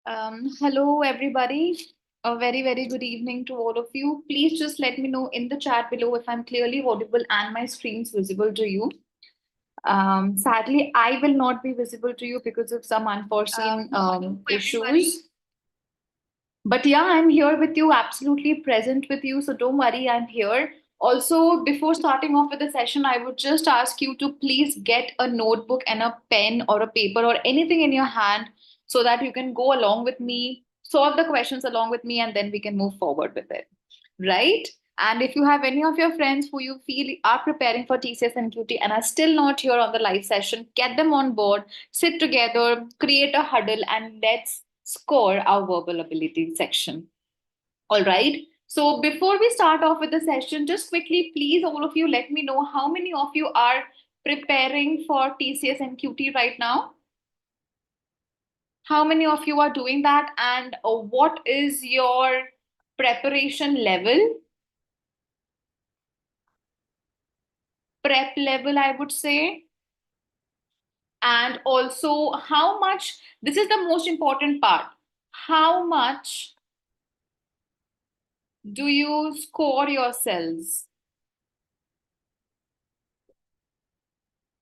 Hello, everybody. A very, very good evening to all of you. Please just let me know in the chat below if I'm clearly audible and my screen's visible to you. Sadly, I will not be visible to you because of some unforeseen issues. But yeah, I'm here with you, absolutely present with you. So don't worry, I'm here. Also, before starting off with the session, I would just ask you to please get a notebook and a pen or a paper or anything in your hand so that you can go along with me, solve the questions along with me, and then we can move forward with it. Right? And if you have any of your friends who you feel are preparing for TCS NQT and are still not here on the live session, get them on board, sit together, create a huddle, and let's score our verbal ability section. All right. So before we start off with the session, just quickly, please, all of you, let me know how many of you are preparing for TCS NQT right now. How many of you are doing that, and what is your preparation level? Prep level, I would say. And also, how much, this is the most important part, how much do you score yourselves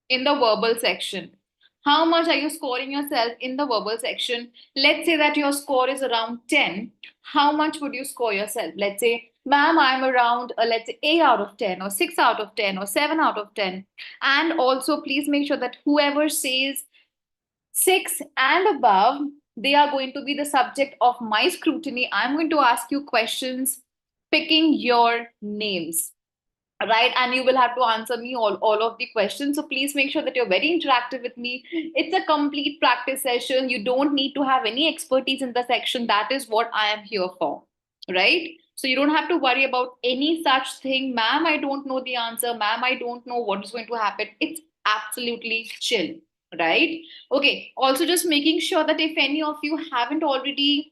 in the verbal section? How much are you scoring yourself in the verbal section? Let's say that your score is around 10. How much would you score yourself? Let's say, ma'am, I'm around, let's say, 8 out of 10, or 6 out of 10, or 7 out of 10. And also, please make sure that whoever says 6 and above, they are going to be the subject of my scrutiny. I'm going to ask you questions picking your names, right? And you will have to answer me all of the questions. So please make sure that you're very interactive with me. It's a complete practice session. You don't need to have any expertise in the section. That is what I am here for, right? So you don't have to worry about any such thing. Ma'am, I don't know the answer. Ma'am, I don't know what is going to happen. It's absolutely chill, right? Okay. Also, just making sure that if any of you haven't already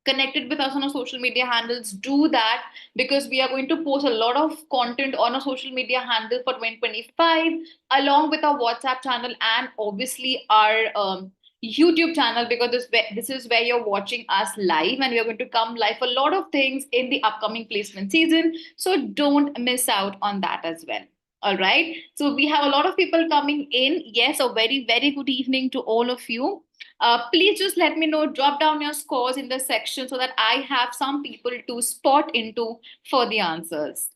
connected with us on our social media handles, do that, because we are going to post a lot of content on our social media handle for 2025, along with our WhatsApp channel and obviously our YouTube channel, because this is where you're watching us live, and we are going to come live a lot of things in the upcoming placement season. So don't miss out on that as well. All right. So we have a lot of people coming in. Yes, a very, very good evening to all of you. Please just let me know, drop down your scores in the section so that I have some people to spot into for the answers.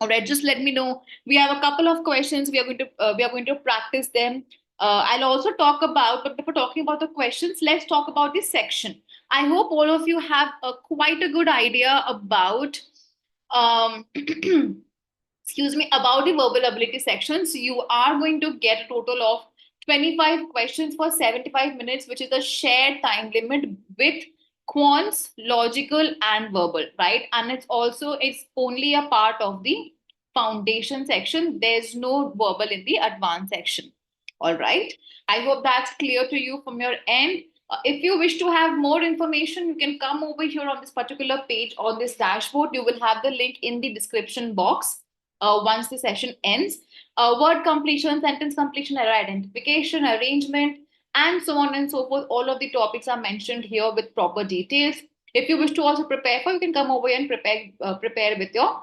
All right, just let me know. We have a couple of questions. We are going to practice them. I'll also talk about, but before talking about the questions, let's talk about this section. I hope all of you have quite a good idea about um, excuse me, about the verbal ability section. So you are going to get a total of 25 questions for 75 minutes, which is a shared time limit with quants, logical, and verbal, right? And it's only a part of the foundation section. There's no verbal in the advanced section. All right. I hope that's clear to you from your end. If you wish to have more information, you can come over here on this particular page on this dashboard. You will have the link in the description box once the session ends. Word completion, sentence completion, error identification, arrangement, and so on and so forth. All of the topics are mentioned here with proper details. If you wish to also prepare for, you can come over and prepare with your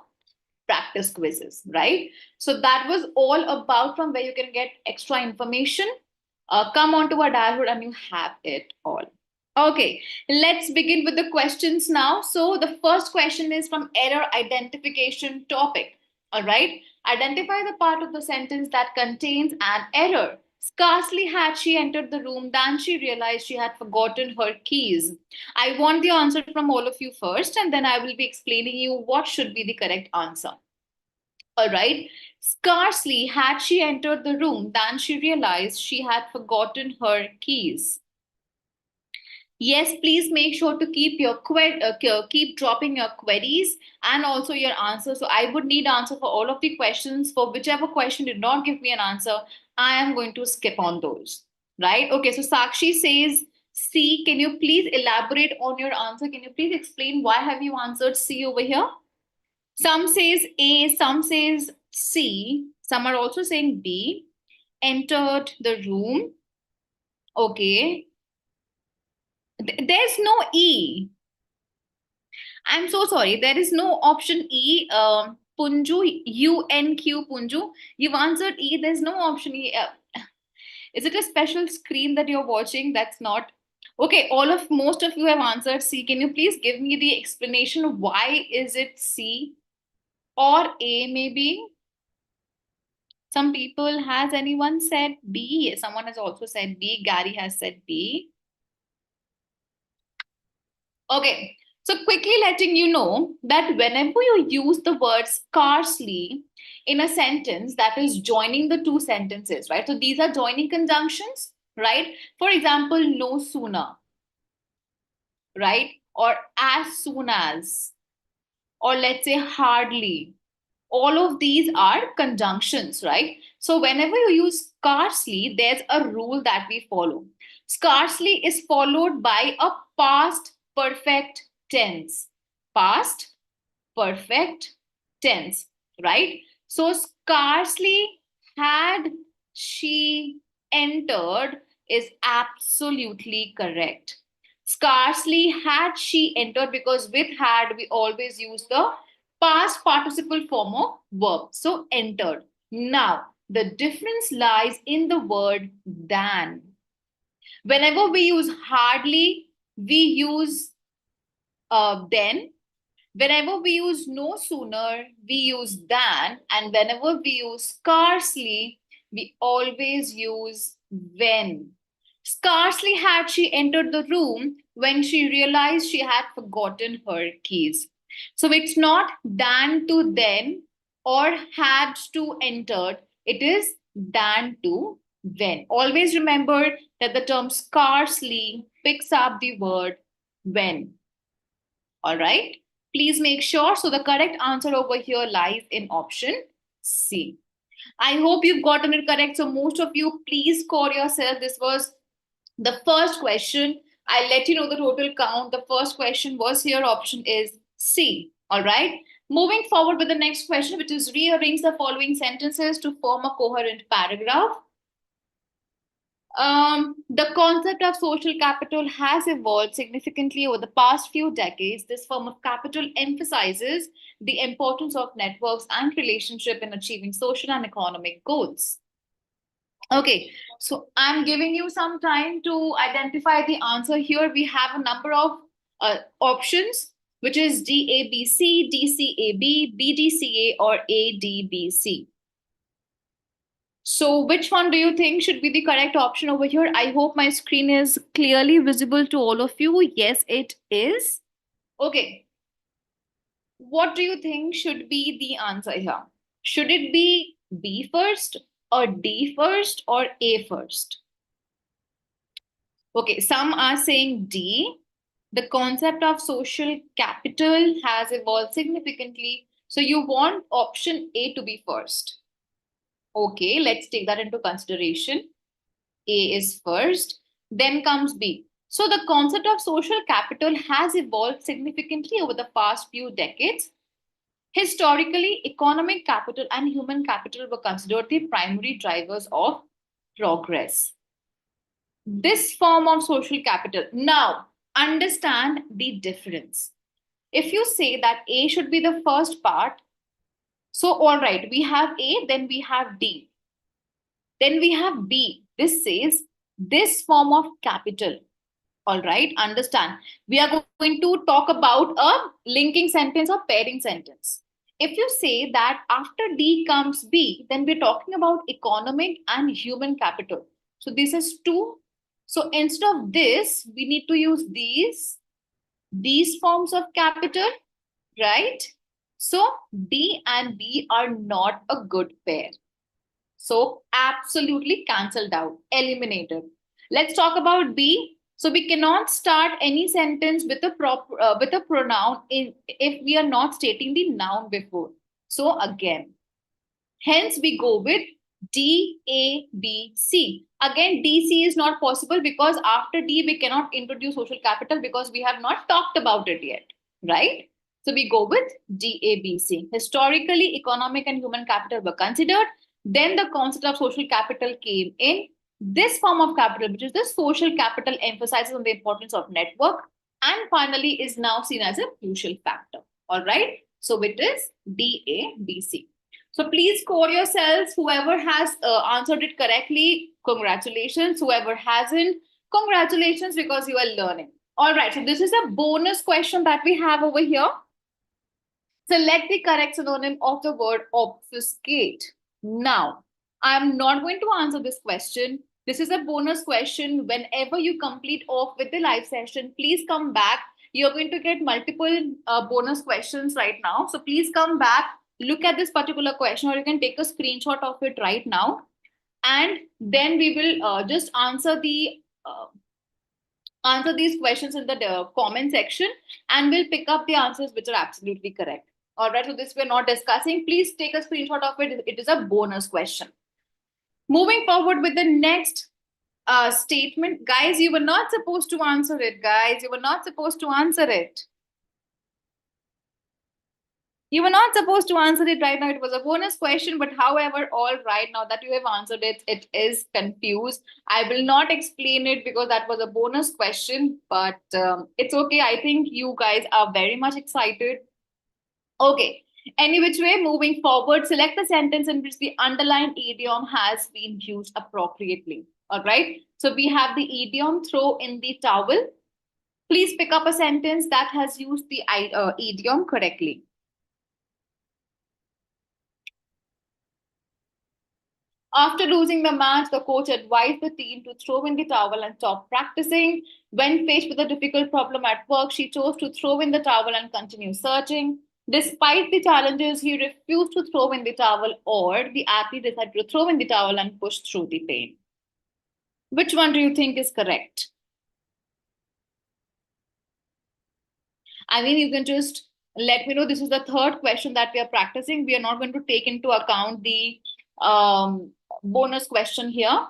practice quizzes, right? So that was all about from where you can get extra information. Come onto our dashboard and you have it all. Okay, let's begin with the questions now. So the first question is from error identification topic. All right, identify the part of the sentence that contains an error. Scarcely had she entered the room than she realized she had forgotten her keys. I want the answer from all of you first, and then I will be explaining you what should be the correct answer. All right. Scarcely had she entered the room than she realized she had forgotten her keys. Yes, please make sure to keep your keep dropping your queries and also your answers. So I would need answer for all of the questions. For whichever question did not give me an answer, I am going to skip on those. Right? Okay. So Sakshi says C. Can you please elaborate on your answer? Can you please explain why have you answered C over here? Some says A, some says C, some are also saying B. Entered the room. Okay. There's no E. I'm so sorry. There is no option E. Punju, UNQ Punju. You've answered E. There's no option E. Is it a special screen that you're watching? That's not. Okay, most of you have answered C. Can you please give me the explanation? Why is it C or A maybe? Some people, has anyone said B? Someone has also said B. Gary has said B. Okay, so quickly letting you know that whenever you use the word scarcely in a sentence that is joining the two sentences, right? So these are joining conjunctions, right? For example, no sooner, right? Or as soon as, or let's say hardly. All of these are conjunctions, right? So whenever you use scarcely, there's a rule that we follow. Scarcely is followed by a past perfect tense. Past perfect tense, right? So scarcely had she entered is absolutely correct. Scarcely had she entered, because with had we always use the past participle form of verb. So entered. Now, the difference lies in the word than. Whenever we use hardly, we use then. Whenever we use no sooner, we use than. And whenever we use scarcely, we always use when. Scarcely had she entered the room when she realized she had forgotten her keys. So it's not than to then or had to entered, it is than to when. Always remember that the term scarcely picks up the word when. All right. Please make sure. So the correct answer over here lies in option C. I hope you've gotten it correct. So most of you, please score yourself. This was the first question. I'll let you know the total count. The first question was here. Option is C. All right. Moving forward with the next question, which is rearrange the following sentences to form a coherent paragraph. The concept of social capital has evolved significantly over the past few decades. This form of capital emphasizes the importance of networks and relationship in achieving social and economic goals. Okay, so I'm giving you some time to identify the answer here. We have a number of options, which is DABC, DCAB, BDCA, or ADBC. So which one do you think should be the correct option over here? I hope my screen is clearly visible to all of you. Yes, it is. Okay. What do you think should be the answer here? Should it be B first or D first or A first? Okay, some are saying D. The concept of social capital has evolved significantly. So you want option A to be first. Okay, let's take that into consideration. A is first, then comes B. So the concept of social capital has evolved significantly over the past few decades. Historically, economic capital and human capital were considered the primary drivers of progress. This form of social capital. Now, understand the difference. If you say that A should be the first part, so all right, we have A, then we have D. Then we have B. This says this form of capital. All right, understand. We are going to talk about a linking sentence or pairing sentence. If you say that after D comes B, then we're talking about economic and human capital. So this is two. So instead of this, we need to use these forms of capital, right? So D and B are not a good pair. So absolutely cancelled out, eliminated. Let's talk about B. So we cannot start any sentence with a pronoun if we are not stating the noun before. So again, hence we go with D, A, B, C. Again, D, C is not possible because after D we cannot introduce social capital because we have not talked about it yet, right? So we go with D, A, B, C. Historically, economic and human capital were considered. Then the concept of social capital came in. This form of capital, which is the social capital, emphasizes on the importance of network and finally is now seen as a crucial factor. All right. So it is D, A, B, C. So please score yourselves. Whoever has answered it correctly, congratulations. Whoever hasn't, congratulations because you are learning. All right. So this is a bonus question that we have over here. Select the correct synonym of the word obfuscate. Now, I'm not going to answer this question. This is a bonus question. Whenever you complete off with the live session, please come back. You're going to get multiple bonus questions right now. So please come back, look at this particular question, or you can take a screenshot of it right now. And then we will just answer these questions in the comment section and we'll pick up the answers which are absolutely correct. All right, so this we're not discussing. Please take a screenshot of it. It is a bonus question. Moving forward with the next statement. Guys, you were not supposed to answer it. Guys, you were not supposed to answer it. You were not supposed to answer it right now. It was a bonus question, but however, all right, now that you have answered it, it is confused. I will not explain it because that was a bonus question, but it's okay. I think you guys are very much excited. Okay. Any which way, moving forward, select the sentence in which the underlined idiom has been used appropriately. All right. So we have the idiom throw in the towel. Please pick up a sentence that has used the idiom correctly. After losing the match, the coach advised the team to throw in the towel and stop practicing. When faced with a difficult problem at work, she chose to throw in the towel and continue searching. Despite the challenges, he refused to throw in the towel, or the athlete decided to throw in the towel and push through the pain. Which one do you think is correct? I mean, you can just let me know. This is the third question that we are practicing. We are not going to take into account the bonus question here.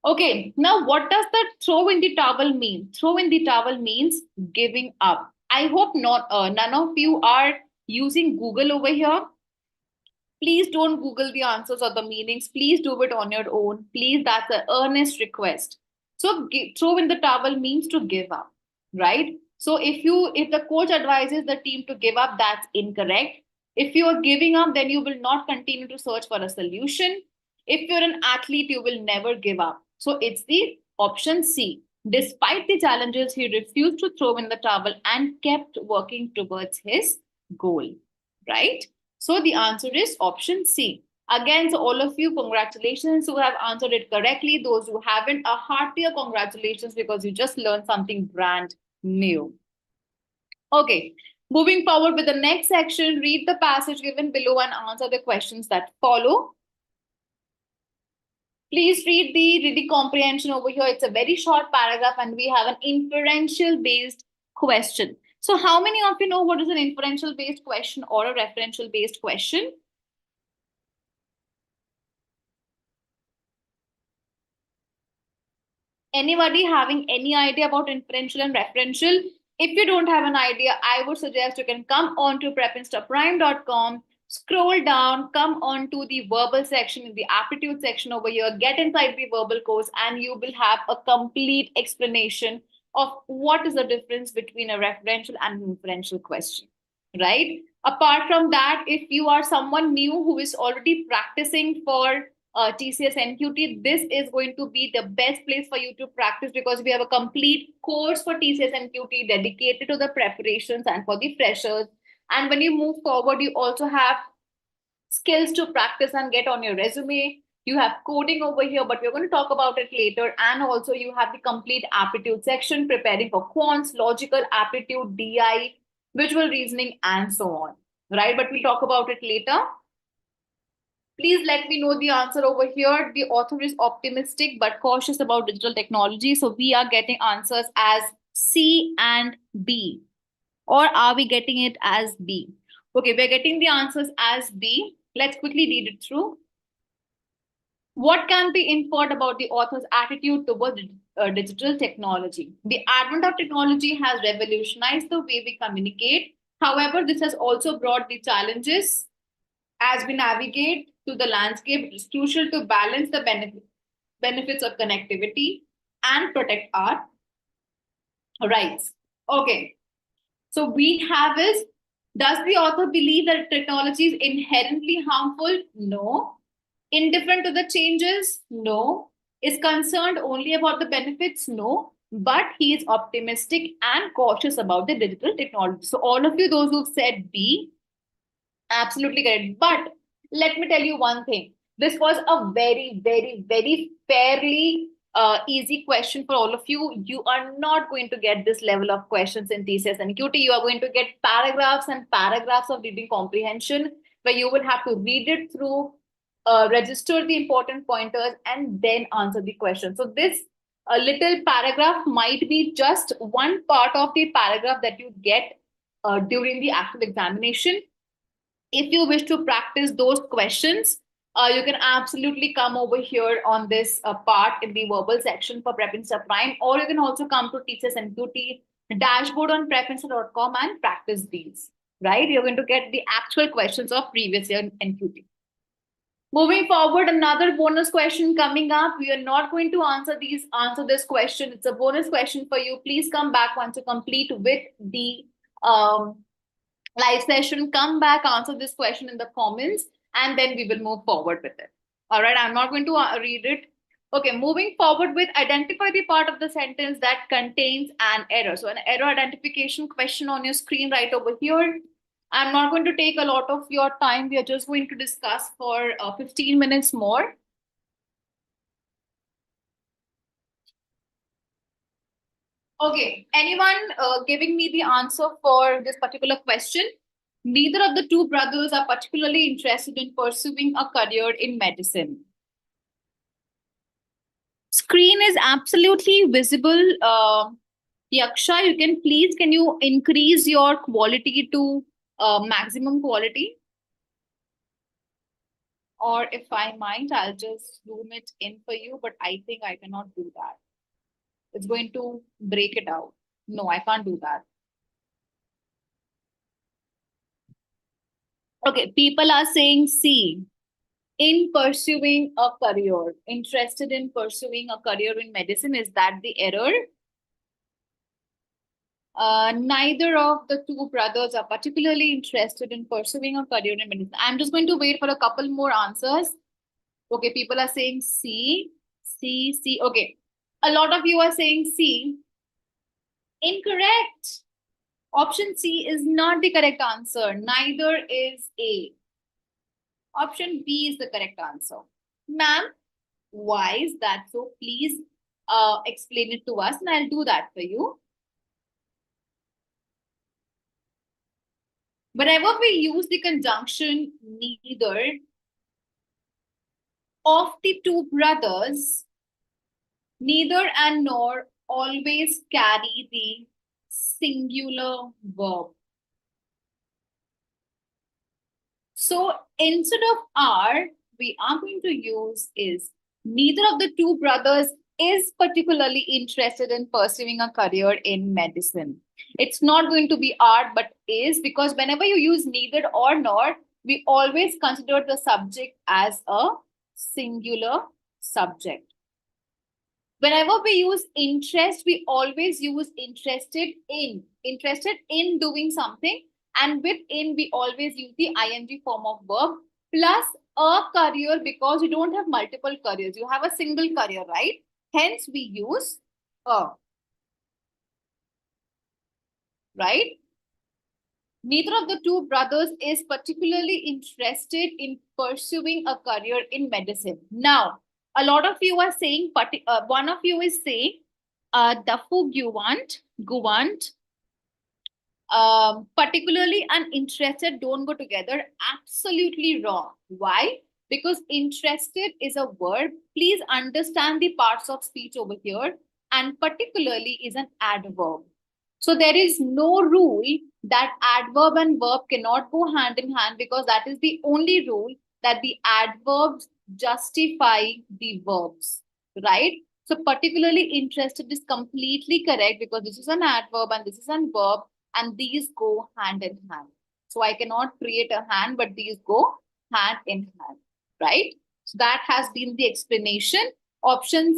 Okay, now what does the throw in the towel mean? Throw in the towel means giving up. I hope not. None of you are using Google over here. Please don't Google the answers or the meanings. Please do it on your own. Please, that's an earnest request. So throw in the towel means to give up, right? So if the coach advises the team to give up, that's incorrect. If you are giving up, then you will not continue to search for a solution. If you're an athlete, you will never give up. So it's the option C. Despite the challenges, he refused to throw in the towel and kept working towards his goal, right? So the answer is option C. Again, so all of you, congratulations who have answered it correctly. Those who haven't, a heartier congratulations because you just learned something brand new. Okay, moving forward with the next section, read the passage given below and answer the questions that follow. Please read the comprehension over here. It's a very short paragraph and we have an inferential based question. So how many of you know what is an inferential based question or a referential based question? Anybody having any idea about inferential and referential? If you don't have an idea, I would suggest you can come on to prepinstaprime.com, scroll down, come on to the verbal section in the aptitude section over here, get inside the verbal course, and you will have a complete explanation of what is the difference between a referential and an inferential question, right? Apart from that, if you are someone new who is already practicing for TCS NQT, this is going to be the best place for you to practice because we have a complete course for TCS NQT dedicated to the preparations and for the freshers. And when you move forward, you also have skills to practice and get on your resume. You have coding over here, but we're going to talk about it later. And also you have the complete aptitude section, preparing for quants, logical aptitude, DI, visual reasoning, and so on, right? But we'll talk about it later. Please let me know the answer over here. The author is optimistic but cautious about digital technology. So we are getting answers as C and B. Or are we getting it as B? Okay, we're getting the answers as B. Let's quickly read it through. What can be inferred about the author's attitude towards digital technology? The advent of technology has revolutionized the way we communicate. However, this has also brought the challenges as we navigate to the landscape. It is crucial to balance the benefits benefits of connectivity, and protect our rights. Okay. So we have is, does the author believe that technology is inherently harmful? No. Indifferent to the changes? No. Is concerned only about the benefits? No. But he is optimistic and cautious about the digital technology. So all of you, those who've said B, absolutely correct. But let me tell you one thing. This was a very, very, very fairly easy question for all of you. You are not going to get this level of questions in TCS NQT. You are going to get paragraphs and paragraphs of reading comprehension where you will have to read it through, register the important pointers, and then answer the question. So this a little paragraph might be just one part of the paragraph that you get during the actual examination. If you wish to practice those questions, you can absolutely come over here on this part in the verbal section for Prep Insta Prime, or you can also come to TCS NQT dashboard on prepinsta.com and practice these, right? You're going to get the actual questions of previous year NQT. Moving forward, another bonus question coming up. We are not going to answer this question. It's a bonus question for you. Please come back once you complete with the live session. Come back, answer this question in the comments, and then we will move forward with it. All right, I'm not going to read it. Okay, moving forward with identify the part of the sentence that contains an error. So an error identification question on your screen right over here. I'm not going to take a lot of your time. We are just going to discuss for 15 minutes more. Okay, anyone giving me the answer for this particular question? Neither of the two brothers are particularly interested in pursuing a career in medicine. Screen is absolutely visible. Yaksha, you can you increase your quality to maximum quality? Or if I might, I'll just zoom it in for you, but I think I cannot do that. It's going to break it out. No, I can't do that. Okay, people are saying C. In pursuing a career, interested in pursuing a career in medicine, is that the error? Neither of the two brothers are particularly interested in pursuing a career in medicine. I'm just going to wait for a couple more answers. Okay, people are saying C, C, C. Okay, a lot of you are saying C. Incorrect. Option C is not the correct answer. Neither is A. Option B is the correct answer. Ma'am, why is that so? Please explain it to us and I'll do that for you. Whenever we use the conjunction neither of the two brothers, neither and nor always carry the singular verb. So instead of are, we are going to use is. Neither of the two brothers is particularly interested in pursuing a career in medicine. It's not going to be are, but is, because whenever you use neither or nor, we always consider the subject as a singular subject. Whenever we use interest, we always use interested in doing something. And with in, we always use the ing form of verb plus a career, because you don't have multiple careers. You have a single career, right? Hence, we use a. Right? Neither of the two brothers is particularly interested in pursuing a career in medicine. Now, a lot of you are saying, one of you is saying, Dafu Guvant, particularly and interested don't go together. Absolutely wrong. Why? Because interested is a verb. Please understand the parts of speech over here. And particularly is an adverb. So there is no rule that adverb and verb cannot go hand in hand, because that is the only rule that the adverbs justify the verbs, right? So particularly interested is completely correct, because this is an adverb and this is a verb, and these go hand in hand. So I cannot create a hand, but these go hand in hand, right? So that has been the explanation. Option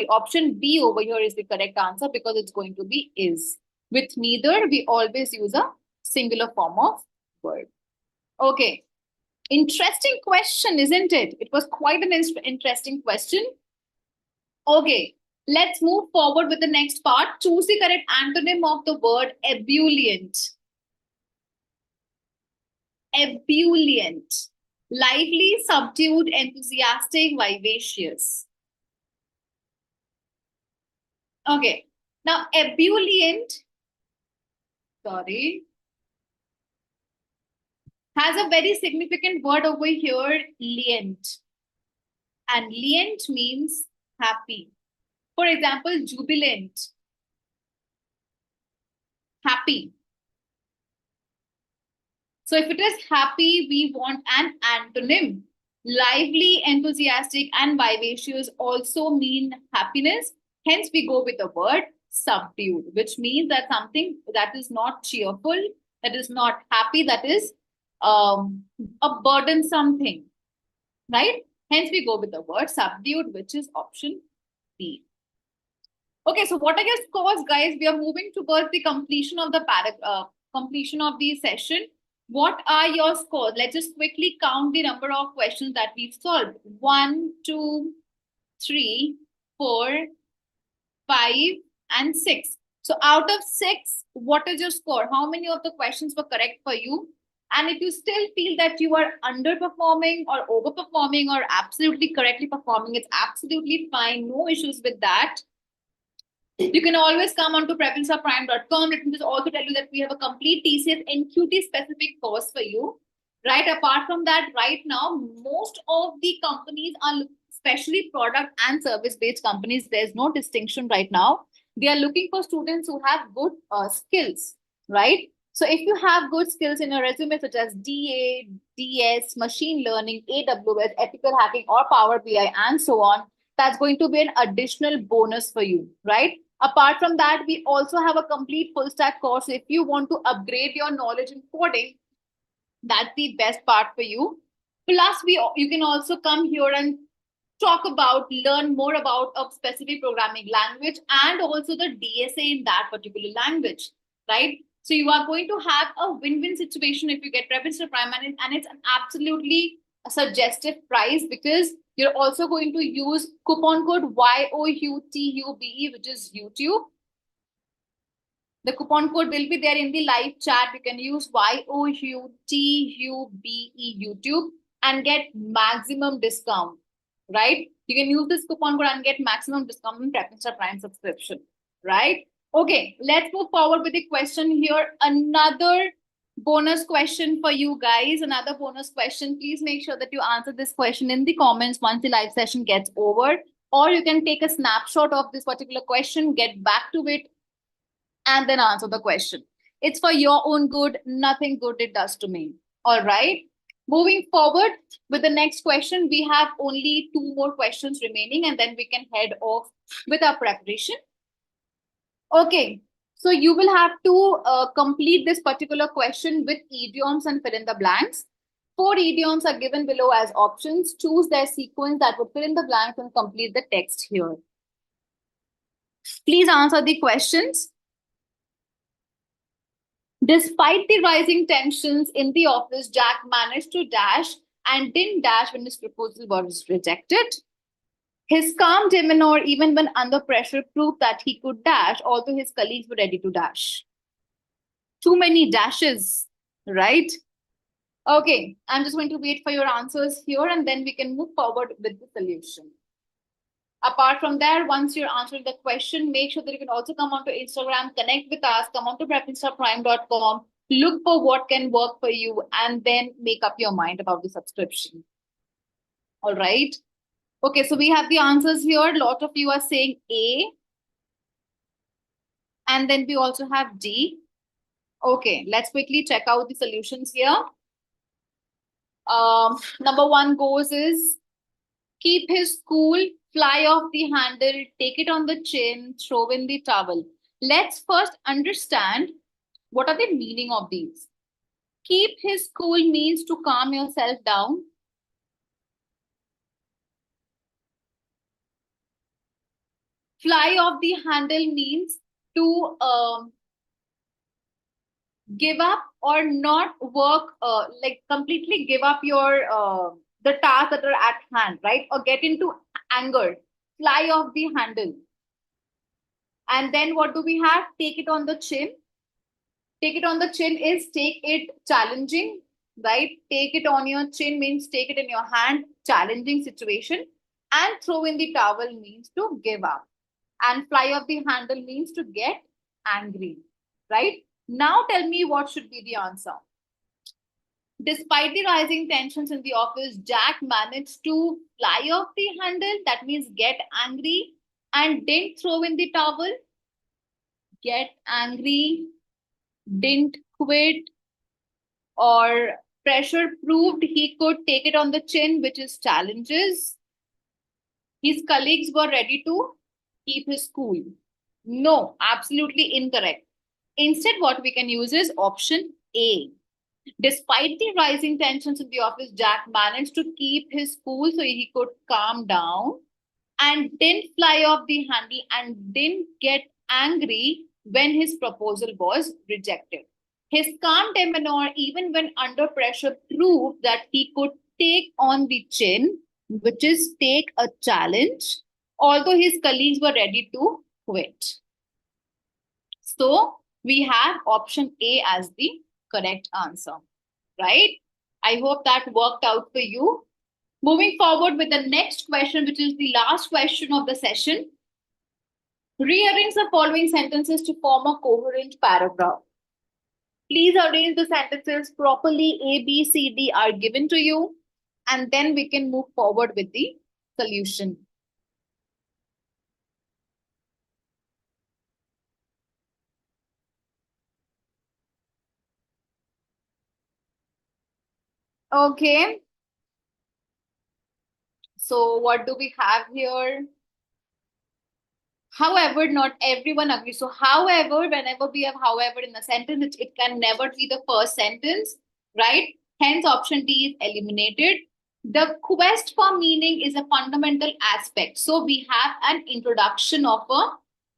option B over here is the correct answer because it's going to be is. With neither, we always use a singular form of word. Okay. Interesting question, isn't it? It was quite an interesting question. Okay. Let's move forward with the next part. Choose the correct antonym of the word ebullient. Ebullient. Lively, subdued, enthusiastic, vivacious. Okay. Now, ebullient, sorry, has a very significant word over here, lient. And lient means happy. For example, jubilant, happy. So if it is happy, we want an antonym. Lively, enthusiastic, and vivacious also mean happiness. Hence, we go with the word subdued, which means that something that is not cheerful, that is not happy, that is a burdensome thing, right? Hence, we go with the word subdued, which is option B. Okay, so what are your scores, guys? We are moving towards the completion of the completion of the session. What are your scores? Let's just quickly count the number of questions that we've solved. 1, 2, 3, 4, 5, and 6. So out of 6, what is your score? How many of the questions were correct for you? And if you still feel that you are underperforming or overperforming or absolutely correctly performing, it's absolutely fine. No issues with that. You can always come on to preferenceofprime.com. Let me just also tell you that we have a complete TCS NQT specific course for you. Right. Apart from that, right now, most of the companies are, especially product and service based companies, there's no distinction right now. They are looking for students who have good skills, right? So if you have good skills in your resume, such as DA, DS, machine learning, AWS, ethical hacking, or Power BI, and so on, that's going to be an additional bonus for you, right? Apart from that, we also have a complete full stack course. If you want to upgrade your knowledge in coding, that's the best part for you. Plus, you can also come here and learn more about a specific programming language and also the DSA in that particular language, right? So you are going to have a win-win situation if you get Preference to Prime, and it's an absolutely suggestive price because you're also going to use coupon code YOUTUBE, which is YouTube. The coupon code will be there in the live chat. You can use YOUTUBE YouTube and get maximum discount, right? You can use this coupon code and get maximum discount on Preference Prime subscription, right? Okay, let's move forward with the question here. Another bonus question for you guys. Another bonus question. Please make sure that you answer this question in the comments once the live session gets over. Or you can take a snapshot of this particular question, get back to it, and then answer the question. It's for your own good. Nothing good it does to me. All right. Moving forward with the next question, we have only 2 more questions remaining, and then we can head off with our preparation. Okay. So you will have to complete this particular question with idioms and fill in the blanks. 4 idioms are given below as options. Choose their sequence that would fill in the blanks and complete the text here. Please answer the questions. Despite the rising tensions in the office, Jack managed to dash and didn't dash when his proposal was rejected. His calm demeanor, even when under pressure, proved that he could dash, although his colleagues were ready to dash. Too many dashes, right? Okay, I'm just going to wait for your answers here and then we can move forward with the solution. Apart from there, once you're answering the question, make sure that you can also come onto Instagram, connect with us, come onto preferenceofprime.com, look for what can work for you, and then make up your mind about the subscription. All right. Okay, so we have the answers here. A lot of you are saying A. And then we also have D. Okay, let's quickly check out the solutions here. Number 1 goes is keep his cool, fly off the handle, take it on the chin, throw in the towel. Let's first understand what are the meaning of these. Keep his cool means to calm yourself down. Fly off the handle means to give up or not work, like completely give up your the tasks that are at hand, right? Or get into anger. Fly off the handle. And then what do we have? Take it on the chin. Take it on the chin is take it challenging, right? Take it on your chin means take it in your hand, challenging situation. And throw in the towel means to give up. And fly off the handle means to get angry, right? Now tell me what should be the answer. Despite the rising tensions in the office, Jack managed to fly off the handle, that means get angry, and didn't throw in the towel. Get angry, didn't quit, or pressure proved he could take it on the chin, which is challenges. His colleagues were ready to keep his cool. No, absolutely incorrect. Instead, what we can use is option A. Despite the rising tensions in the office, Jack managed to keep his cool so he could calm down and didn't fly off the handle and didn't get angry when his proposal was rejected. His calm demeanor, even when under pressure, proved that he could take on the chin, which is take a challenge, although his colleagues were ready to quit. So we have option A as the correct answer, right? I hope that worked out for you. Moving forward with the next question, which is the last question of the session. Rearrange the following sentences to form a coherent paragraph. Please arrange the sentences properly. A, B, C, D are given to you, and then we can move forward with the solution. Okay. So what do we have here? However, not everyone agrees. So, however, whenever we have however in a sentence, it can never be the first sentence, right? Hence, option D is eliminated. The quest for meaning is a fundamental aspect. So, we have an introduction of a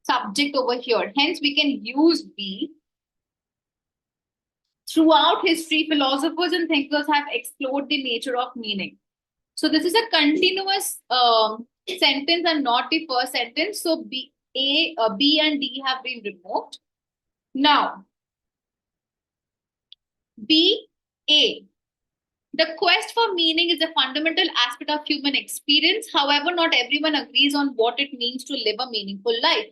subject over here. Hence, we can use B. Throughout history, philosophers and thinkers have explored the nature of meaning. So this is a continuous sentence and not the first sentence. So B and D have been removed. Now, B, A. The quest for meaning is a fundamental aspect of human experience. However, not everyone agrees on what it means to live a meaningful life.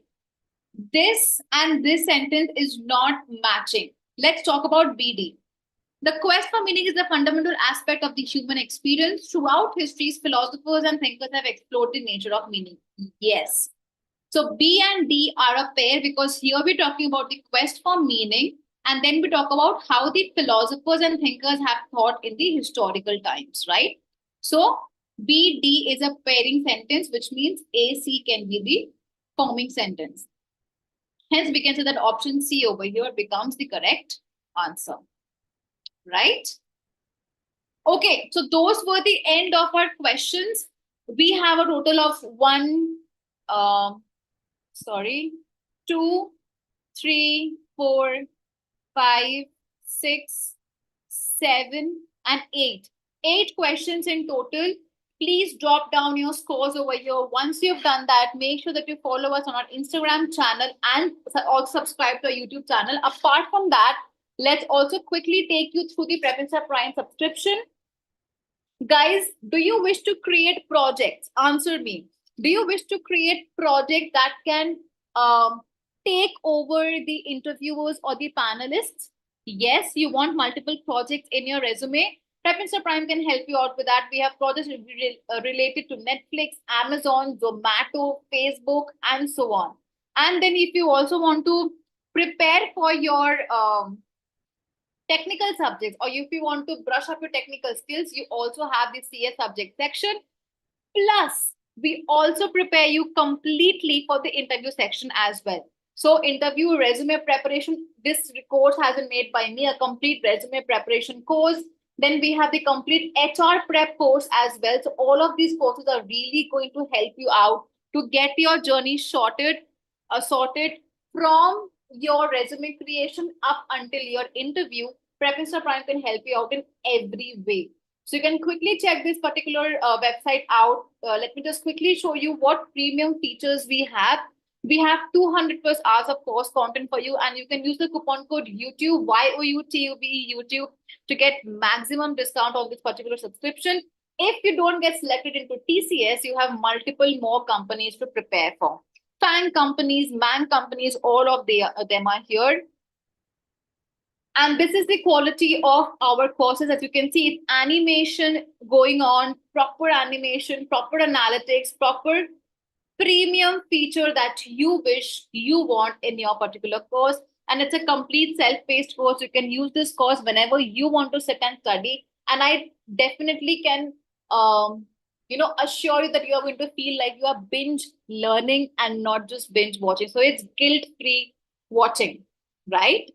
This and this sentence is not matching. Let's talk about BD. The quest for meaning is a fundamental aspect of the human experience. Throughout history, philosophers and thinkers have explored the nature of meaning. Yes. So B and D are a pair because here we're talking about the quest for meaning, and then we talk about how the philosophers and thinkers have thought in the historical times, right? So B, D is a pairing sentence, which means A, C can be the forming sentence. Hence, we can say that option C over here becomes the correct answer, right? Okay, so those were the end of our questions. We have a total of two, three, four, five, six, seven, and eight. 8 questions in total. Please drop down your scores over here. Once you've done that, make sure that you follow us on our Instagram channel and also subscribe to our YouTube channel. Apart from that, let's also quickly take you through the Prepinster Prime subscription. Guys, do you wish to create projects? Answer me. Do you wish to create projects that can take over the interviewers or the panelists? Yes, you want multiple projects in your resume. Prepinster Prime can help you out with that. We have projects related to Netflix, Amazon, Zomato, Facebook, and so on. And then if you also want to prepare for your technical subjects, or if you want to brush up your technical skills, you also have the CS subject section. Plus, we also prepare you completely for the interview section as well. So interview resume preparation, this course has been made by me, a complete resume preparation course. Then we have the complete HR prep course as well. So all of these courses are really going to help you out to get your journey sorted from your resume creation up until your interview. Prepinster Prime can help you out in every way. So you can quickly check this particular website out. Let me just quickly show you what premium features we have. We have 200 plus hours of course content for you, and you can use the coupon code YouTube, YOUTUB, YouTube, to get maximum discount on this particular subscription. If you don't get selected into TCS, you have multiple more companies to prepare for. Fan companies, man companies, all of them are here. And this is the quality of our courses. As you can see, it's animation going on, proper animation, proper analytics, proper premium feature that you wish you want in your particular course. And it's a complete self-paced course. You can use this course whenever you want to sit and study. And I definitely can, assure you that you are going to feel like you are binge learning and not just binge watching. So it's guilt-free watching, right?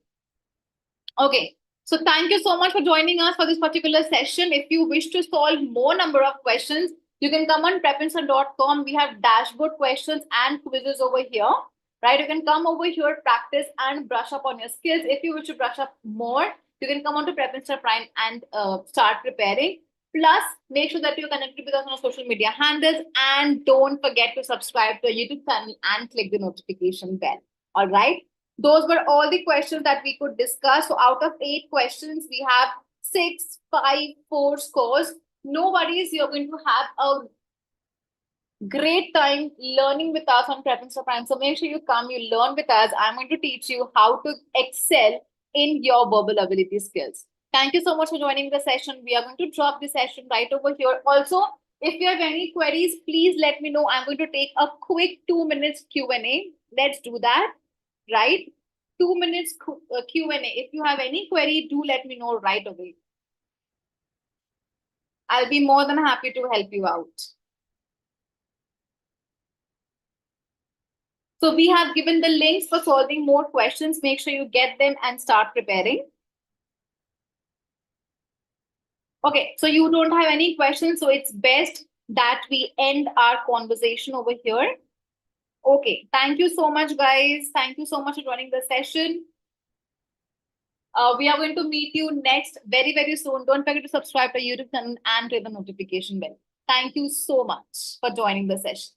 Okay. So thank you so much for joining us for this particular session. If you wish to solve more number of questions, you can come on prepinster.com. We have dashboard questions and quizzes over here, right? You can come over here, practice and brush up on your skills. If you wish to brush up more, you can come on to Prepinster Prime and start preparing. Plus, make sure that you're connected with us on our social media handles, and don't forget to subscribe to our YouTube channel and click the notification bell. All right. Those were all the questions that we could discuss. So out of 8 questions, we have 6, 5, 4 scores. No worries, you're going to have a great time learning with us on Prepinster Prime. So make sure you come, you learn with us. I'm going to teach you how to excel in your verbal ability skills. Thank you so much for joining the session. We are going to drop the session right over here. Also, if you have any queries, please let me know. I'm going to take a quick 2 minutes Q&A. Let's do that. Right? 2 minutes Q&A. If you have any query, do let me know right away. I'll be more than happy to help you out. So we have given the links for solving more questions. Make sure you get them and start preparing. Okay, so you don't have any questions, so it's best that we end our conversation over here. Okay, thank you so much, guys. Thank you so much for joining the session. We are going to meet you next very, very soon. Don't forget to subscribe to our YouTube channel and click the notification bell. Thank you so much for joining the session.